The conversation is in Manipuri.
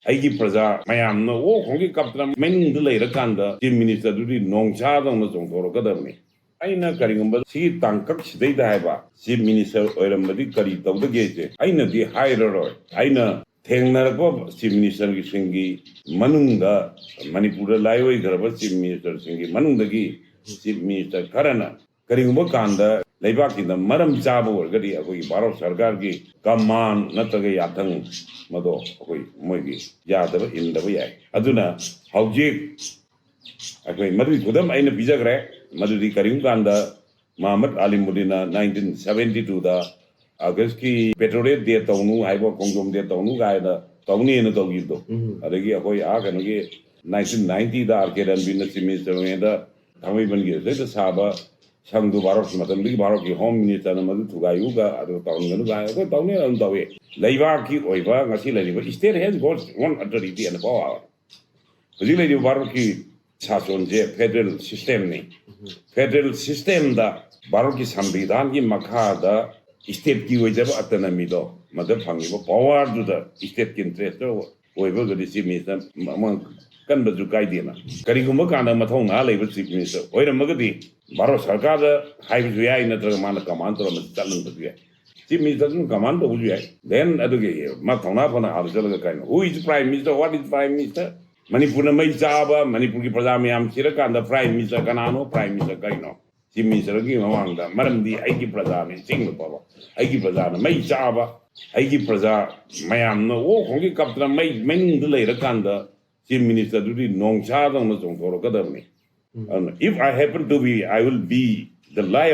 ꯑꯩꯒꯤ ꯄ꯭ꯔꯖꯥ ꯃꯌꯥꯝꯅ ꯑꯣ ꯈꯣꯡꯒꯤ ꯀꯞꯇꯅ ꯃꯅꯨꯡꯗ ꯂꯩꯔꯀꯥꯟꯗ ꯆꯤꯐ ꯃꯤꯅꯤꯁꯇꯔꯗꯨꯗꯤ ꯅꯣꯡꯁꯥꯗꯧꯅ ꯆꯣꯡꯊꯣꯔꯛꯀꯗꯕꯅꯤ ꯑꯩꯅ ꯀꯔꯤꯒꯨꯝꯕ ꯁꯤꯒꯤ ꯇꯥꯡꯀꯛꯁꯤꯗꯩꯗ ꯍꯥꯏꯕ ꯆꯤꯐ ꯃꯤꯅꯤꯁꯇꯔ ꯑꯣꯏꯔꯝꯕꯗꯤ ꯀꯔꯤ ꯇꯧꯗꯒꯦꯁꯦ ꯑꯩꯅꯗꯤ ꯍꯥꯏꯔꯔꯣꯏ ꯑꯩꯅ ꯊꯦꯡꯅꯔꯛꯄ ꯆꯤꯐ ꯃꯤꯅꯤꯁꯇꯔꯁꯤꯡꯒꯤ ꯃꯅꯨꯡꯗ ꯃꯅꯤꯄꯨꯔꯗ ꯂꯥꯏꯑꯣꯏꯈ꯭ꯔꯕ ꯆꯤꯐ ꯃꯤꯅꯤꯁꯇꯔꯁꯤꯡꯒꯤ ꯃꯅꯨꯡꯗꯒꯤ ꯆꯤꯐ ꯃꯤꯅꯤꯁꯇꯔ ꯈꯔꯅ ꯀꯔꯤꯒꯨꯝꯕ ꯀꯥꯟꯗ ꯂꯩꯕꯥꯛꯀꯤꯗ ꯃꯔꯝ ꯆꯥꯕ ꯑꯣꯏꯔꯒꯗꯤ ꯑꯩꯈꯣꯏꯒꯤ ꯚꯥꯔꯠ ꯁꯔꯀꯥꯔꯒꯤ ꯀꯃꯥꯟ ꯅꯠꯇ꯭ꯔꯒ ꯌꯥꯊꯪ ꯃꯗꯣ ꯑꯩꯈꯣꯏ ꯃꯣꯏꯒꯤ ꯌꯥꯗꯕ ꯏꯟꯗꯕ ꯌꯥꯏ ꯑꯗꯨꯅ ꯍꯧꯖꯤꯛ ꯑꯩꯈꯣꯏ ꯃꯗꯨꯒꯤ ꯈꯨꯗꯝ ꯑꯩꯅ ꯄꯤꯖꯈ꯭ꯔꯦ ꯃꯗꯨꯗꯤ ꯀꯔꯤꯒꯨꯝꯕ ꯀꯥꯟꯗ ꯃꯍꯃꯗ ꯑꯂꯤꯃꯨꯗꯤꯟꯅ 1972ꯗ ꯑꯥꯒꯁꯀꯤ ꯄꯦꯇ꯭ꯔꯣꯂꯦꯠ ꯗꯦ ꯇꯧꯅꯨ ꯍꯥꯏꯕ ꯈꯣꯡꯖꯣꯝ ꯗꯦ ꯇꯧꯅꯨ ꯀꯥꯏꯅ ꯇꯧꯅꯤꯅ ꯇꯧꯈꯤꯕꯗꯣ ꯑꯗꯒꯤ ꯑꯩꯈꯣꯏ ꯀꯩꯅꯣꯒꯤ 1990ꯗ ꯑꯥꯔ.ꯀꯦ. ꯔꯟꯕꯤꯔꯅ ꯆꯤꯐ ꯃꯤꯅꯤꯁꯇꯔ ꯑꯣꯏꯔꯤꯉꯩꯗ ꯊꯥꯡꯃꯩꯕꯟꯒꯤ ꯑꯗꯨꯗꯩꯗ ꯁꯥꯕ ꯁꯪꯗꯨ ꯚꯥꯔꯠꯀꯤ ꯃꯇꯝꯗꯒꯤ ꯚꯥꯔꯠꯀꯤ ꯍꯣꯝ ꯃꯤꯅꯤꯁꯇꯔꯅ ꯃꯗꯨ ꯊꯨꯒꯥꯏꯌꯨꯒ ꯑꯗꯨ ꯇꯧꯍꯟꯒꯅꯨ ꯀꯥꯏꯅ ꯑꯩꯈꯣꯏ ꯇꯧꯅꯤ ꯑꯗꯨꯝ ꯇꯧꯏ ꯂꯩꯕꯥꯛꯀꯤ ꯑꯣꯏꯕ ꯉꯁꯤ ꯂꯩꯔꯤꯕ state has got one authority and power ꯍꯧꯖꯤꯛ ꯂꯩꯔꯤꯕ ꯚꯥꯔꯠꯀꯤ ꯁꯥꯁꯣꯟꯁꯦ ꯐꯦꯗꯔꯦꯜ ꯁꯤꯁꯇꯦꯝꯅꯤ ꯐꯦꯗꯔꯦꯜ ꯁꯤꯁꯇꯦꯝꯗ ꯚꯥꯔꯠꯀꯤ ꯁꯪꯕꯤꯙꯥꯟꯒꯤ ꯃꯈꯥꯗ ꯁ꯭ꯇꯦꯠꯀꯤ ꯑꯣꯏꯖꯕ ꯑꯇꯅꯃꯤꯗꯣ ꯃꯗ ꯐꯪꯉꯤꯕ ꯄꯥꯋꯔꯗꯨꯗ ꯁ꯭ꯇꯦꯠꯀꯤ ꯏꯟꯇꯔꯦꯁꯇ ꯑꯣꯏꯕꯒꯗꯤ ꯆꯤꯐ ꯃꯤꯅꯤꯁꯇꯔ ꯑꯃ ꯀꯟꯕꯁꯨ ꯀꯥꯏꯗꯦꯅ ꯀꯔꯤꯒꯨꯝꯕ ꯀꯥꯟꯗ ꯃꯊꯧꯅꯥ ꯂꯩꯕ ꯆꯤꯐ ꯃꯤꯅꯤꯁꯇꯔ ꯑꯣꯏꯔꯝꯃꯒꯗꯤ ꯚꯥꯔꯠ ꯁꯔꯀꯥꯔꯗ ꯍꯥꯏꯕꯁꯨ ꯌꯥꯏ ꯅꯠꯇ꯭ꯔꯒ ꯃꯥꯅ ꯀꯃꯥꯟ ꯇꯧꯔꯝꯕ ꯆꯠꯍꯟꯕꯁꯨ ꯌꯥꯏ ꯆꯤꯐ ꯃꯤꯅꯤꯁꯇꯔꯗꯨꯅ ꯀꯃꯥꯟ ꯇꯧꯕꯁꯨ ꯌꯥꯏ ꯗꯦꯟ ꯑꯗꯨꯒꯤ ꯃꯥ ꯊꯧꯅꯥ ꯐꯅ ꯑꯥꯗ ꯆꯠꯂꯒ ꯀꯩꯅꯣ ꯍꯨ ꯏज ꯄ꯭ꯔꯥꯏꯝ ꯃꯤꯅꯤꯁꯇꯔ ꯋꯥꯠ ꯏज ꯄ꯭ꯔꯥꯏꯝ ꯃꯤꯅꯤꯁꯇꯔ ꯃꯅꯤꯄꯨꯔꯅ ꯃꯩ ꯆꯥꯕ ꯃꯅꯤꯄꯨꯔꯒꯤ ꯄ꯭ꯔꯖꯥ ꯃꯌꯥꯝ ꯁꯤꯔꯀꯥꯟꯗ ꯄ꯭ꯔꯥꯏꯝ ꯃꯤꯅꯤꯁꯇꯔ ꯀꯅꯥꯅꯣ ꯄ꯭ꯔꯥꯏꯝ ꯃꯤꯅꯤꯁꯇꯔ ꯀꯔꯤꯅꯣ ꯆꯤꯐ ꯃꯤꯅꯤꯁꯇꯔꯒꯤ ꯃꯃꯥꯡꯗ ꯃꯔꯝꯗꯤ ꯑꯩꯒꯤ ꯄ꯭ꯔꯖꯥꯅꯤ ꯆꯤꯡꯕ ꯐꯕ ꯑꯩꯒꯤ ꯄ꯭ꯔꯖꯥꯅ ꯃꯩ ꯆꯥꯕ ꯑꯩꯒꯤ ꯄ꯭ꯔꯖꯥ ꯃꯌꯥꯝꯅ ꯑꯣ ꯈꯣꯡꯒꯤ ꯀꯞꯇꯅ ꯃꯅꯨꯡꯗ ꯂꯩꯔꯀꯥꯟꯗ chief ꯃꯤꯅꯤꯁꯇꯔꯗꯨꯗꯤ ꯅꯣꯡꯁꯥꯗꯧꯅ ꯆꯣꯡꯊꯣꯔꯛꯀꯗꯕꯅꯤ if I happen to be I will be the lion